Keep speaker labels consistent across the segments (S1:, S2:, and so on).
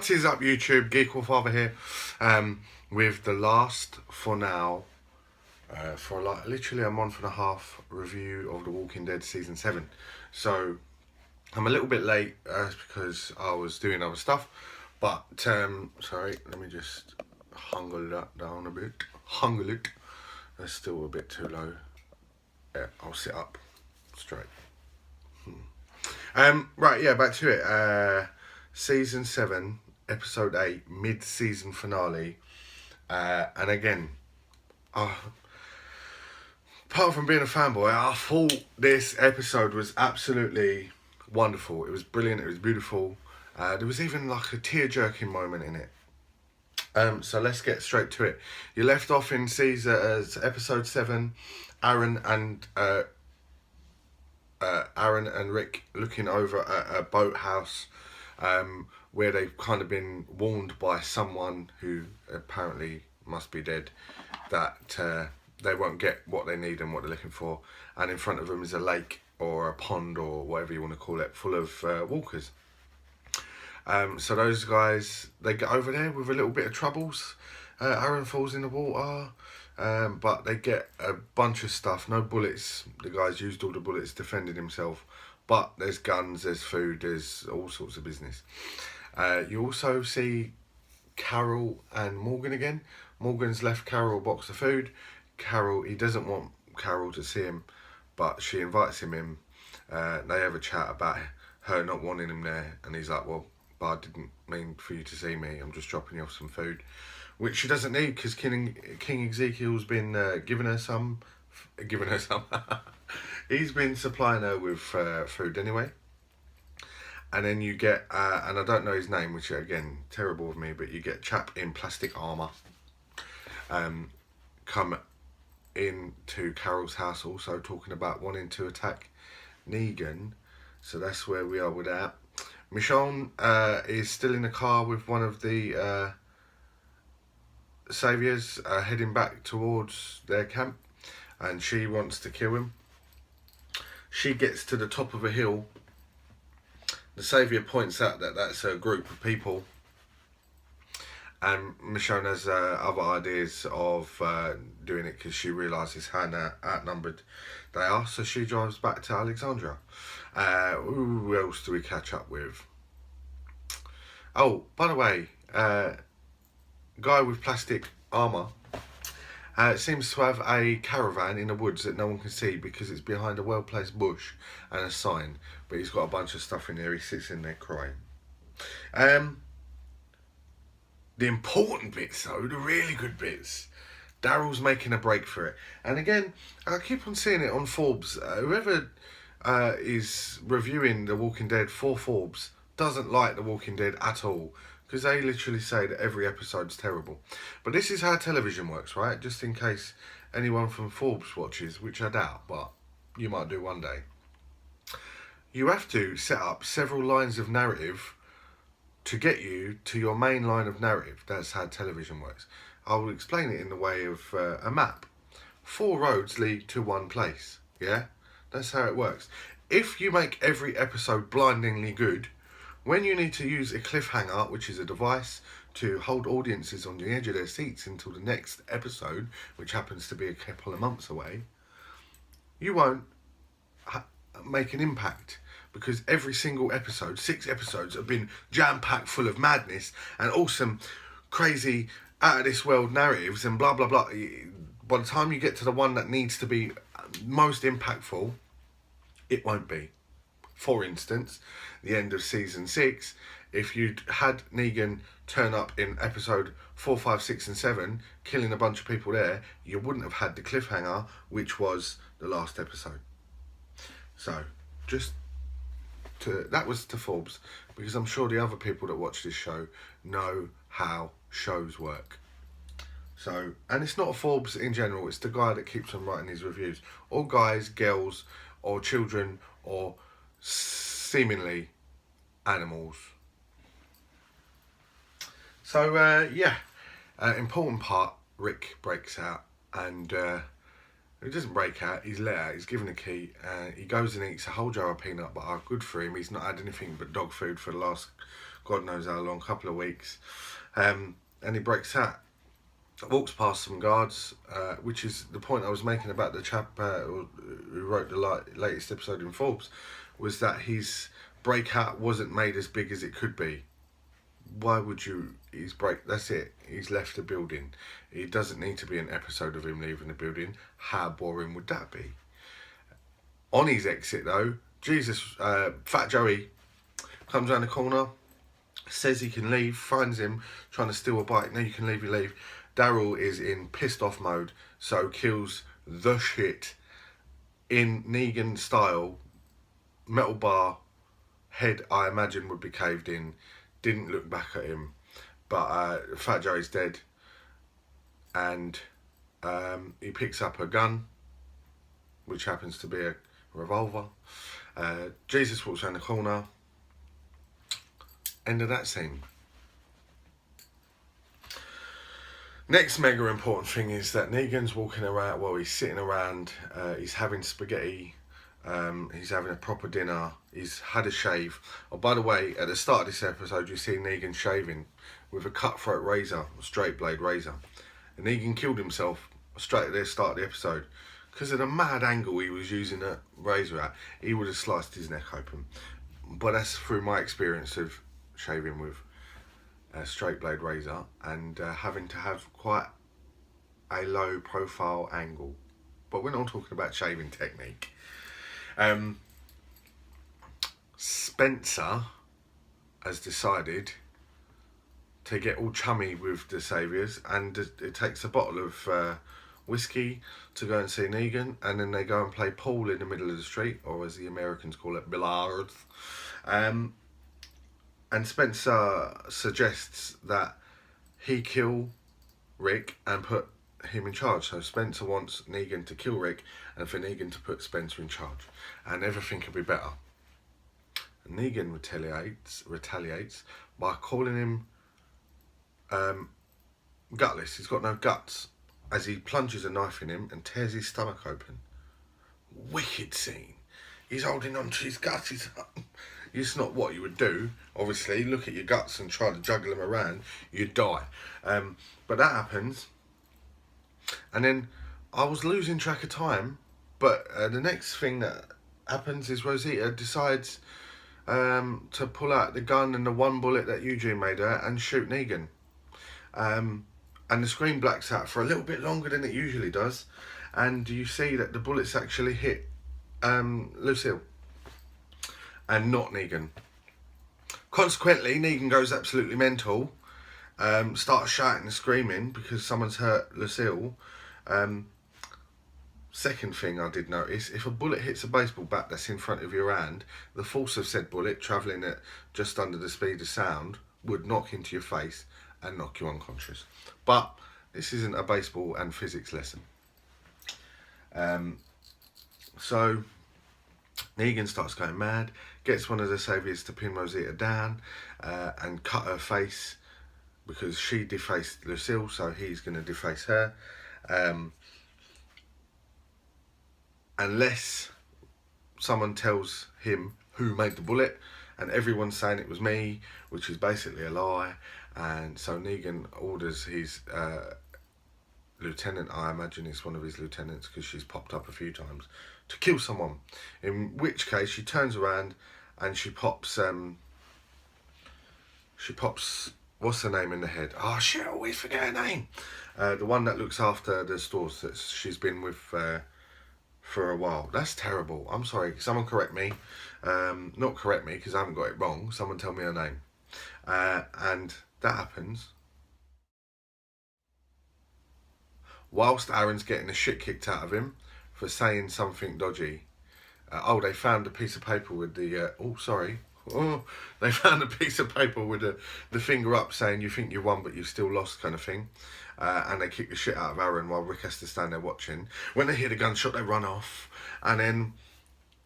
S1: What is up, YouTube? Geek Father here, with the last, for now, for like literally a month and a half review of The Walking Dead Season 7. So, I'm a little bit late because I was doing other stuff, but, sorry, let me just hungle that down a bit. Hungle it. That's still a bit too low. Yeah, I'll sit up straight. Right, yeah, back to it. Season 7, Episode 8, mid-season finale. And again, apart from being a fanboy, I thought this episode was absolutely wonderful. It was brilliant, it was beautiful. There was even like a tear-jerking moment in it. So let's get straight to it. You left off in Episode 7, Aaron and Rick looking over at a boathouse where they've kind of been warned by someone who apparently must be dead that they won't get what they need and what they're looking for, and in front of them is a lake or a pond or whatever you want to call it, full of walkers. So those guys, they get over there with a little bit of troubles. Aaron falls in the water, but they get a bunch of stuff. No bullets. The guy's used all the bullets, defended himself. But there's guns, there's food, there's all sorts of business. You also see Carol and Morgan again. Morgan's left Carol a box of food. He doesn't want Carol to see him, but she invites him in. They have a chat about her not wanting him there, and he's like, well, but I didn't mean for you to see me. I'm just dropping you off some food, which she doesn't need because King Ezekiel's been giving her some. He's been supplying her with food anyway. And then you get, and I don't know his name, which again, terrible of me, but you get chap in plastic armour come into Carol's house also talking about wanting to attack Negan. So that's where we are with that. Michonne is still in the car with one of the saviours heading back towards their camp, and she wants to kill him. She gets to the top of a hill. The saviour points out that that's a group of people, and Michonne has other ideas of doing it because she realises how outnumbered they are, so she drives back to Alexandria. Who else do we catch up with? Oh, by the way, guy with plastic armour seems to have a caravan in the woods that no one can see because it's behind a well-placed bush and a sign, but he's got a bunch of stuff in there. He sits in there crying. The important bits though, the really good bits, Daryl's making a break for it. And again, I keep on seeing it on Forbes. Whoever is reviewing The Walking Dead for Forbes doesn't like The Walking Dead at all, because they literally say that every episode's terrible. But this is how television works, right? Just in case anyone from Forbes watches, which I doubt, but you might do one day. You have to set up several lines of narrative to get you to your main line of narrative. That's how television works. I will explain it in the way of a map. 4 roads lead to one place, yeah? That's how it works. If you make every episode blindingly good, when you need to use a cliffhanger, which is a device to hold audiences on the edge of their seats until the next episode, which happens to be a couple of months away, you won't make an impact, because every single episode, 6 episodes, have been jam-packed full of madness and awesome, crazy, out-of-this-world narratives and blah, blah, blah. By the time you get to the one that needs to be most impactful, it won't be. For instance, the end of season 6, if you'd had Negan turn up in episode 4, 5, 6 and 7, killing a bunch of people there, you wouldn't have had the cliffhanger, which was the last episode. So, that was to Forbes, because I'm sure the other people that watch this show know how shows work. So, and it's not Forbes in general, it's the guy that keeps on writing these reviews. All guys, girls, or children, or seemingly animals. So important part, Rick breaks out, and he doesn't break out, he's let out, he's given a key, he goes and eats a whole jar of peanut butter. Good for him, he's not had anything but dog food for the last God knows how long, couple of weeks. And he breaks out, walks past some guards, which is the point I was making about the chap who wrote the latest episode in Forbes, was that his breakout wasn't made as big as it could be. Why would you? That's it. He's left the building. It doesn't need to be an episode of him leaving the building. How boring would that be? On his exit though, Fat Joey comes around the corner, says he can leave, finds him trying to steal a bike. No, you can leave, you leave. Daryl is in pissed off mode, so kills the shit in Negan style. Metal bar, head I imagine would be caved in. Didn't look back at him, but Fat Joey's dead, and he picks up a gun, which happens to be a revolver. Jesus walks around the corner. End of that scene. Next mega important thing is that Negan's walking around, well, he's sitting around, he's having spaghetti, he's having a proper dinner, he's had a shave. Oh, by the way, at the start of this episode, you see Negan shaving with a cutthroat razor, a straight blade razor. And Negan killed himself straight at the start of the episode. Because of the mad angle he was using that razor at, he would have sliced his neck open. But that's through my experience of shaving with a straight blade razor and having to have quite a low profile angle. But we're not talking about shaving technique. Spencer has decided to get all chummy with the Saviours, and it takes a bottle of whiskey to go and see Negan, and then they go and play pool in the middle of the street, or as the Americans call it, billiards. And Spencer suggests that he kill Rick and put him in charge. So Spencer wants Negan to kill Rick and for Negan to put Spencer in charge, and everything could be better. And Negan retaliates by calling him gutless. He's got no guts, as he plunges a knife in him and tears his stomach open. Wicked scene. He's holding on to his guts. It's not what you would do, obviously. Look at your guts and try to juggle them around. You'd die. But that happens. And then I was losing track of time. But the next thing that happens is Rosita decides to pull out the gun and the one bullet that Eugene made her and shoot Negan. And the screen blacks out for a little bit longer than it usually does, and you see that the bullets actually hit Lucille and not Negan. Consequently, Negan goes absolutely mental, starts shouting and screaming because someone's hurt Lucille. Second thing I did notice, if a bullet hits a baseball bat that's in front of your hand, the force of said bullet, travelling at just under the speed of sound, would knock into your face and knock you unconscious. But this isn't a baseball and physics lesson. So Negan starts going mad, gets one of the Saviours to pin Rosita down and cut her face because she defaced Lucille, so he's going to deface her. Unless someone tells him who made the bullet, and everyone's saying it was me, which is basically a lie. And so Negan orders his lieutenant, I imagine it's one of his lieutenants because she's popped up a few times, to kill someone. In which case she turns around and she pops what's her name in the head? Oh shit, I always forget her name. The one that looks after the stores that she's been with for a while. That's terrible. I'm sorry. Someone correct me. Not correct me because I haven't got it wrong. Someone tell me her name. And that happens whilst Aaron's getting the shit kicked out of him for saying something dodgy. They found a piece of paper with the... they found a piece of paper with the finger up saying you think you won but you still lost kind of thing. And they kick the shit out of Aaron while Rick has to stand there watching. When they hear the gunshot, they run off. And then,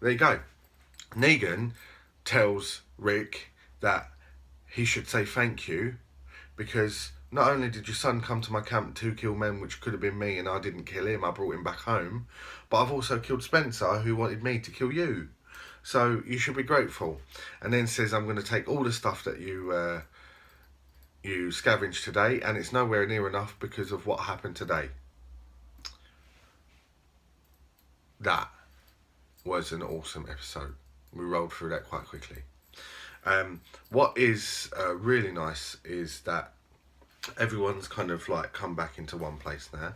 S1: there you go. Negan tells Rick that he should say thank you because not only did your son come to my camp to kill men, which could have been me, and I didn't kill him, I brought him back home, but I've also killed Spencer, who wanted me to kill you. So you should be grateful. And then says, I'm going to take all the stuff that you scavenged today, and it's nowhere near enough because of what happened today. That was an awesome episode. We rolled through that quite quickly. What is really nice is that everyone's kind of like come back into one place now.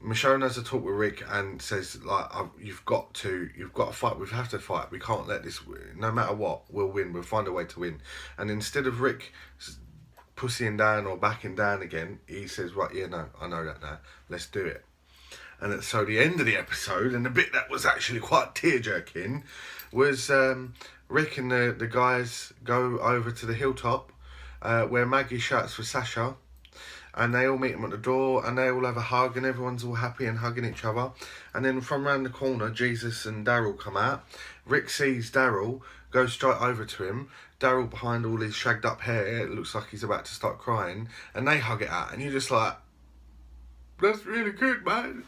S1: Michonne has a talk with Rick and says, like, you've got to fight. We have to fight. We can't let this. No matter what, we'll win. We'll find a way to win. And instead of Rick pussying down or backing down again, he says, right, yeah, no, I know that now. Let's do it. And so the end of the episode, and the bit that was actually quite tear-jerking, was Rick and the guys go over to the hilltop where Maggie shouts for Sasha, and they all meet him at the door, and they all have a hug, and everyone's all happy and hugging each other. And then from round the corner, Jesus and Daryl come out. Rick sees Daryl, goes straight over to him. Daryl, behind all his shagged up hair, it looks like he's about to start crying, and they hug it out, and you're just like, that's really good, man.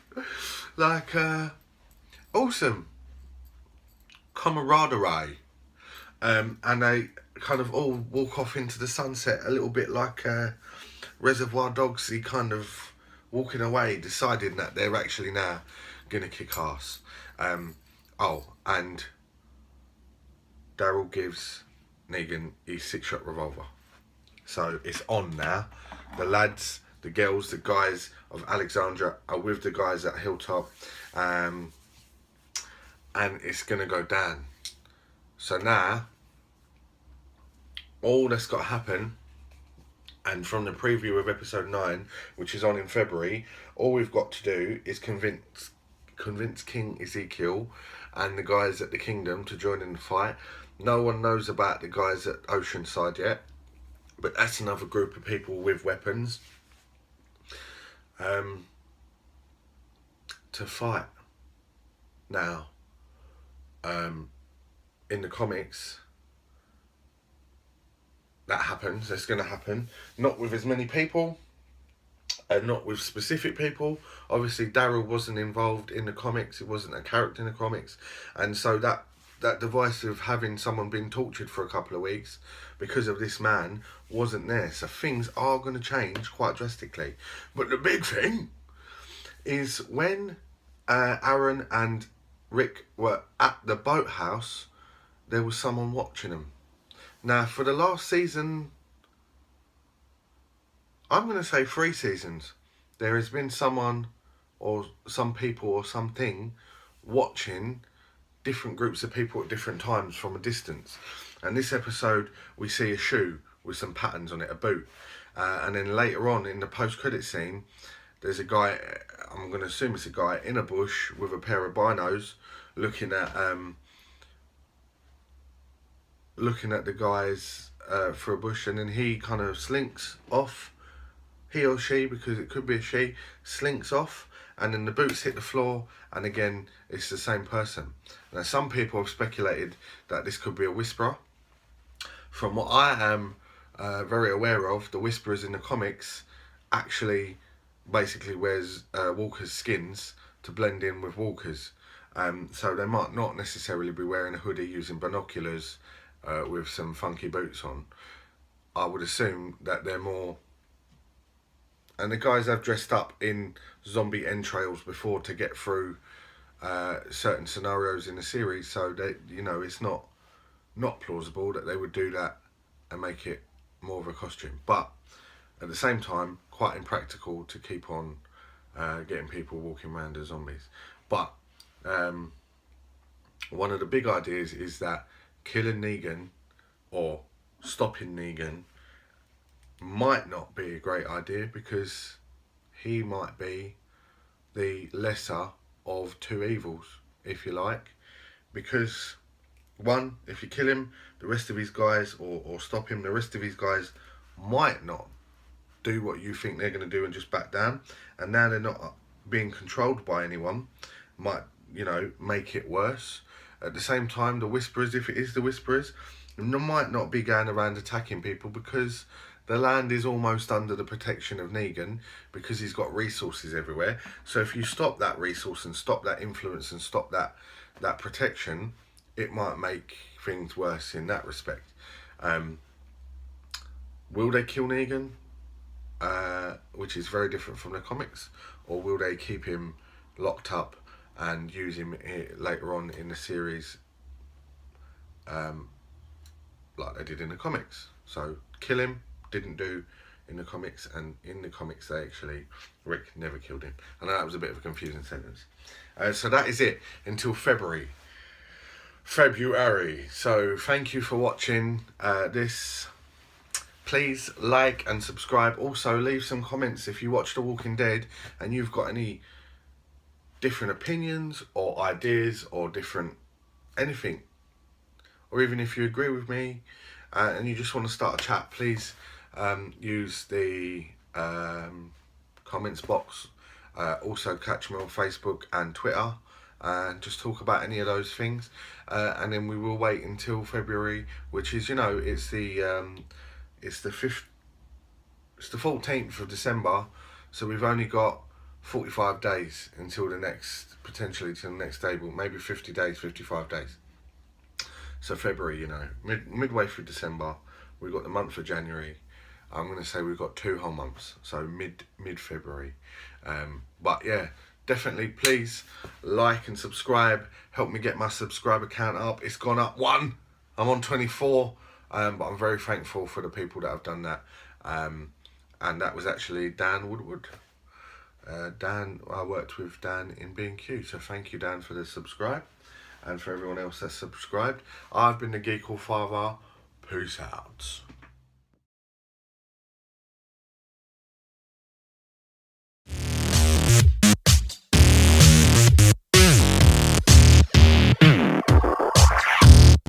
S1: Like, awesome camaraderie. And they kind of all walk off into the sunset, a little bit like Reservoir Dogs, he kind of walking away, deciding that they're actually now going to kick ass. And Daryl gives Negan his 6-shot revolver. So it's on now. The lads, the girls, the guys of Alexandria are with the guys at Hilltop. And it's going to go down. So now, all that's got to happen, and from the preview of episode 9, which is on in February, all we've got to do is convince King Ezekiel and the guys at the Kingdom to join in the fight. No one knows about the guys at Oceanside yet, but that's another group of people with weapons to fight. Now, in the comics, that happens. That's going to happen. Not with as many people, and not with specific people. Obviously, Daryl wasn't involved in the comics. He wasn't a character in the comics. And so that device of having someone being tortured for a couple of weeks because of this man wasn't there. So things are going to change quite drastically. But the big thing is when Aaron and Rick were at the boathouse, there was someone watching them. Now, for the last season, I'm going to say 3 seasons, there has been someone or some people or something watching different groups of people at different times from a distance. And this episode, we see a shoe with some patterns on it, a boot. And then later on in the post-credit scene, there's a guy, I'm going to assume it's a guy, in a bush with a pair of binos looking at the guys for a bush, and then he kind of slinks off, he or she, because it could be a she, slinks off, and then the boots hit the floor, and again it's the same person. Now, some people have speculated that this could be a Whisperer. From what I am very aware of, the Whisperers in the comics actually basically wears walkers' skins to blend in with walkers. So they might not necessarily be wearing a hoodie, using binoculars, with some funky boots on. I would assume that they're more... And the guys have dressed up in zombie entrails before to get through certain scenarios in the series, so they, you know, it's not plausible that they would do that and make it more of a costume. But at the same time, quite impractical to keep on getting people walking around as zombies. But one of the big ideas is that killing Negan or stopping Negan might not be a great idea, because he might be the lesser of 2 evils, if you like. Because one, if you kill him, the rest of his guys, or stop him, the rest of his guys might not do what you think they're going to do and just back down. And now they're not being controlled by anyone, might, you know, make it worse. At the same time, the Whisperers, if it is the Whisperers, they might not be going around attacking people, because the land is almost under the protection of Negan, because he's got resources everywhere. So if you stop that resource and stop that influence and stop that protection, it might make things worse in that respect. Will they kill Negan, which is very different from the comics, or will they keep him locked up and use him later on in the series, like they did in the comics? So kill him, didn't do in the comics, and in the comics they actually, Rick never killed him. I know that was a bit of a confusing sentence. So that is it until February. So thank you for watching this. Please like and subscribe. Also leave some comments if you watch The Walking Dead and you've got any different opinions or ideas or different anything, or even if you agree with me and you just want to start a chat, please use the comments box. Also catch me on Facebook and Twitter and just talk about any of those things, and then we will wait until February, which is, you know, it's the 14th of December, so we've only got 45 days until the next, potentially till the next day, but maybe 50 days, 55 days. So February, you know, midway through December, we've got the month of January. I'm going to say we've got 2 whole months, so mid-February. But yeah, definitely please like and subscribe. Help me get my subscriber count up. It's gone up 1. I'm on 24, but I'm very thankful for the people that have done that. And that was actually Dan Woodward. I worked with Dan in B&Q, so thank you, Dan, for the subscribe, and for everyone else that's subscribed. I've been the Geek All Father. Peace out.